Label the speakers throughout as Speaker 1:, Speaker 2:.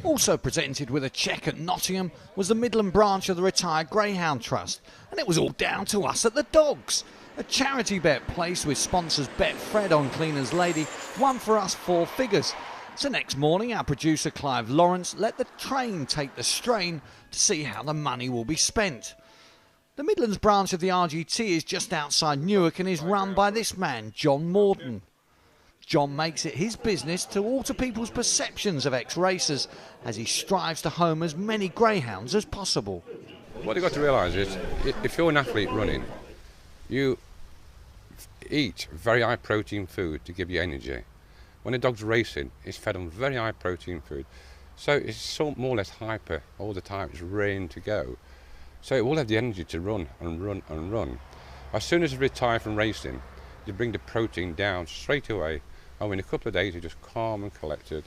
Speaker 1: Also presented with a cheque at Nottingham was the Midland branch of the retired Greyhound Trust, and it was all down to us at the Dogs. A charity bet placed with sponsors Betfred on Cleaner's Lady won for us 4 figures. So next morning our producer Clive Lawrence let the train take the strain to see how the money will be spent. The Midlands branch of the RGT is just outside Newark and is run by this man, John Morton. John makes it his business to alter people's perceptions of ex-racers as he strives to home as many greyhounds as possible.
Speaker 2: What you've got to realise is, if you're an athlete running, you eat very high protein food to give you energy. When a dog's racing, it's fed on very high protein food. So it's more or less hyper all the time, it's raring to go. So it will have the energy to run and run and run. As soon as you retire from racing, you bring the protein down straight away. And in a couple of days, you're just calm and collected.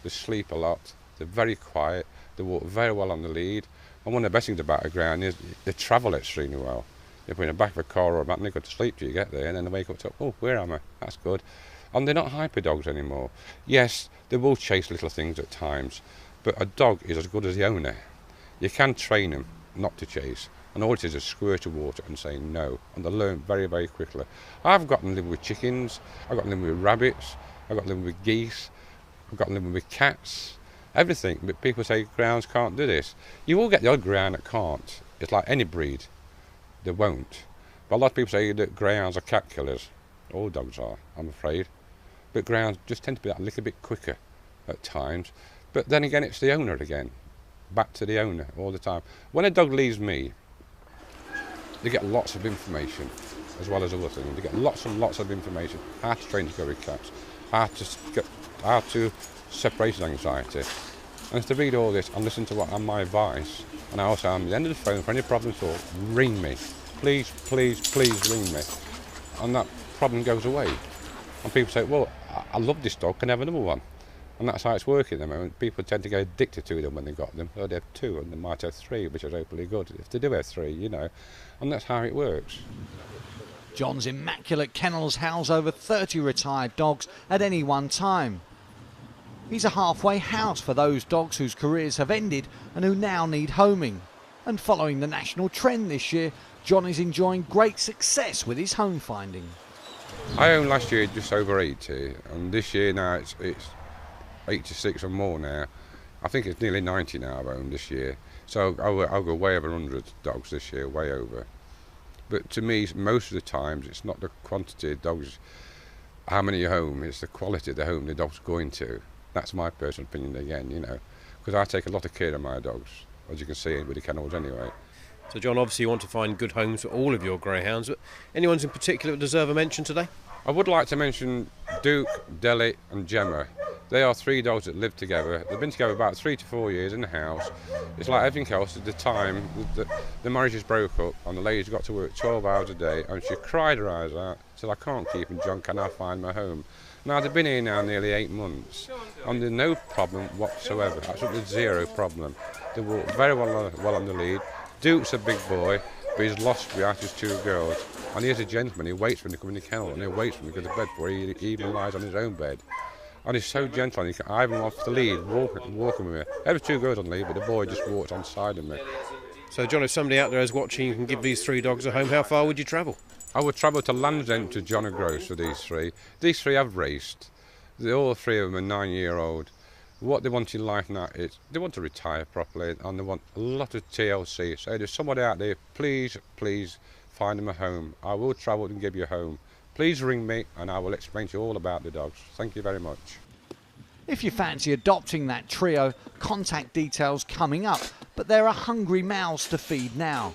Speaker 2: They sleep a lot, they're very quiet, they walk very well on the lead. And one of the best things about a greyhound is they travel extremely well. They put in the back of a car or a mat and they go to sleep till you get there, and then they wake up to, oh, where am I? That's good. And they're not hyper dogs anymore. Yes, they will chase little things at times, but a dog is as good as the owner. You can train them not to chase, and all it is a squirt of water and say no, and they learn very, very quickly. I've got them living with chickens, I've got them living with rabbits, I've got them living with geese, I've got them living with cats, everything. But people say greyhounds can't do this. You will get the odd greyhound that can't. It's like any breed, they won't. But a lot of people say that greyhounds are cat killers. All dogs are, I'm afraid. But greyhounds just tend to be that little bit quicker at times. But then again, it's the owner again. Back to the owner all the time. When a dog leaves me, they get lots of information as well as other things. They get lots and lots of information. How to train to go with cats, how to separation anxiety. And to read all this and listen to what my advice, and I also am at the end of the phone for any problems at all, ring me. Please, please, please ring me. And that problem goes away. And people say, well, I love this dog, can I have another one? And that's how it's working at the moment. People tend to get addicted to them when they got them. They have 2 and they might have 3, which is hopefully good. If they do have 3, you know. And that's how it works.
Speaker 1: John's immaculate kennels house over 30 retired dogs at any one time. He's a halfway house for those dogs whose careers have ended and who now need homing. And following the national trend this year, John is enjoying great success with his home finding.
Speaker 2: I owned last year just over 80, and this year now it's 86 or more now. I think it's nearly 90 now I've owned this year. So I'll go way over 100 dogs this year, way over. But to me, most of the times, it's not the quantity of dogs, how many you home, it's the quality of the home the dog's going to. That's my personal opinion again, you know, because I take a lot of care of my dogs, as you can see with the kennels anyway.
Speaker 3: So John, obviously you want to find good homes for all of your greyhounds, but any ones in particular that deserve a mention today?
Speaker 2: I would like to mention Duke, Deli and Gemma. They are 3 dogs that live together. They've been together about 3 to 4 years in the house. It's like everything else. At the time, the marriages broke up and the lady's got to work 12 hours a day, and she cried her eyes out, said, I can't keep him, John, can I find my home? Now, they've been here now nearly 8 months, and there's no problem whatsoever. Absolutely 0 problem. They walk very well on the lead. Duke's a big boy, but he's lost without his 2 girls. And he's a gentleman, he waits for them to come in the kennel, and he waits for them to go to bed before he even lies on his own bed. And he's so gentle, and I have him off the lead, walking with me. Every 2 girls on the lead, but the boy just walks on side of me.
Speaker 3: So John, if somebody out there is watching, you can give these 3 dogs a home, how far would you travel?
Speaker 2: I would travel to Land's End to John O'Groats for these 3. These 3 have raced. All 3 of them are 9-year-old. What they want in life now is they want to retire properly, and they want a lot of TLC. So if there's somebody out there, please, please find them a home. I will travel and give you a home. Please ring me and I will explain to you all about the dogs. Thank you very much.
Speaker 1: If you fancy adopting that trio, contact details coming up, but there are hungry mouths to feed now.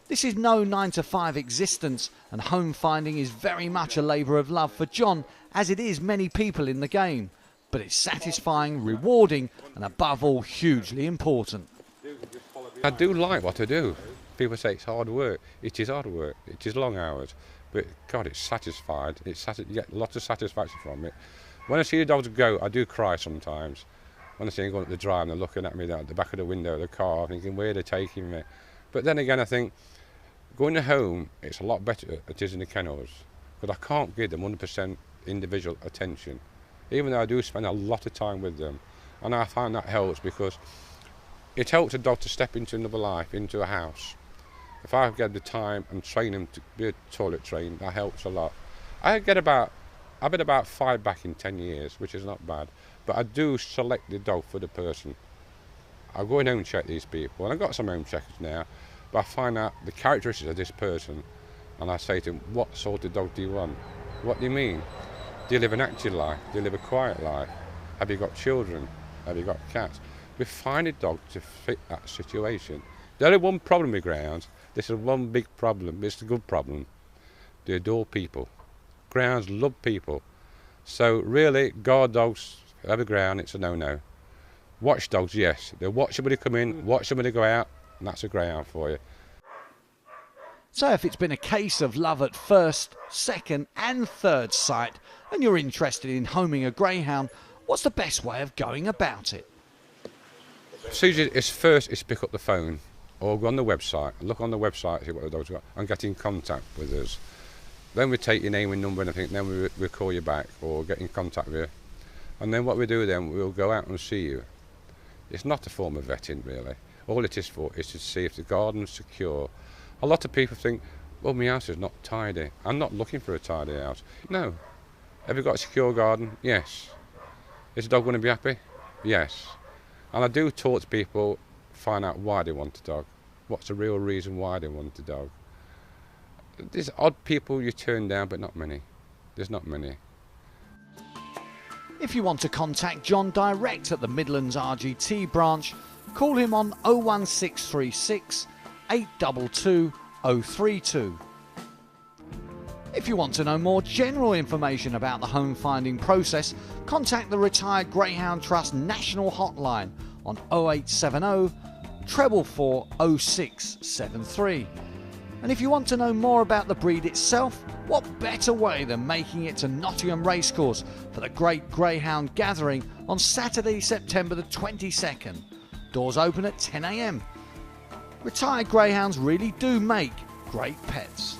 Speaker 1: This is no 9-to-5 existence, and home finding is very much a labour of love for John, as it is many people in the game. But it's satisfying, rewarding, and above all, hugely important.
Speaker 2: I do like what I do. People say it's hard work. It is hard work. It is long hours. But God, it's satisfied. You get lots of satisfaction from it. When I see the dogs go, I do cry sometimes. When I see them going up the drive and they're looking at me at the back of the window of the car, thinking where they're taking me. But then again, I think going to home, it's a lot better than it is in the kennels, because I can't give them 100% individual attention. Even though I do spend a lot of time with them, And I find that helps because it helps a dog to step into another life, into a house. If I get the time and train him to be a toilet trained, that helps a lot. I've been about 5 back in 10 years, which is not bad. But I do select the dog for the person. I go and home check these people, and I've got some home checkers now, but I find out the characteristics of this person, and I say to them, what sort of dog do you want? What do you mean? Do you live an active life? Do you live a quiet life? Have you got children? Have you got cats? We find a dog to fit that situation. The only one problem with greyhounds, this is one big problem, it's a good problem. They adore people. Greyhounds love people. So really, guard dogs, have a greyhound, it's a no-no. Watch dogs, yes. They'll watch somebody come in, watch somebody go out, and that's a greyhound for you.
Speaker 1: So if it's been a case of love at first, second and third sight, and you're interested in homing a greyhound, what's the best way of going about it?
Speaker 2: Procedure is first is pick up the phone or go on the website, look on the website, see what the dog's got, and get in contact with us. Then we take your name and number and everything, then we'll call you back or get in contact with you. And then what we do then, we'll go out and see you. It's not a form of vetting really. All it is for is to see if the garden's secure. A lot of people think, well, my house is not tidy. I'm not looking for a tidy house. No. Have you got a secure garden? Yes. Is the dog going to be happy? Yes. And I do talk to people, find out why they want a dog. What's the real reason why they want a dog? There's odd people you turn down, but not many. There's not many.
Speaker 1: If you want to contact John direct at the Midlands RGT branch, call him on 01636 822 032. If you want to know more general information about the home finding process, contact the Retired Greyhound Trust National Hotline on 0870 444 0673. And if you want to know more about the breed itself, what better way than making it to Nottingham Racecourse for the Great Greyhound Gathering on Saturday, September the 22nd. Doors open at 10 AM. Retired greyhounds really do make great pets.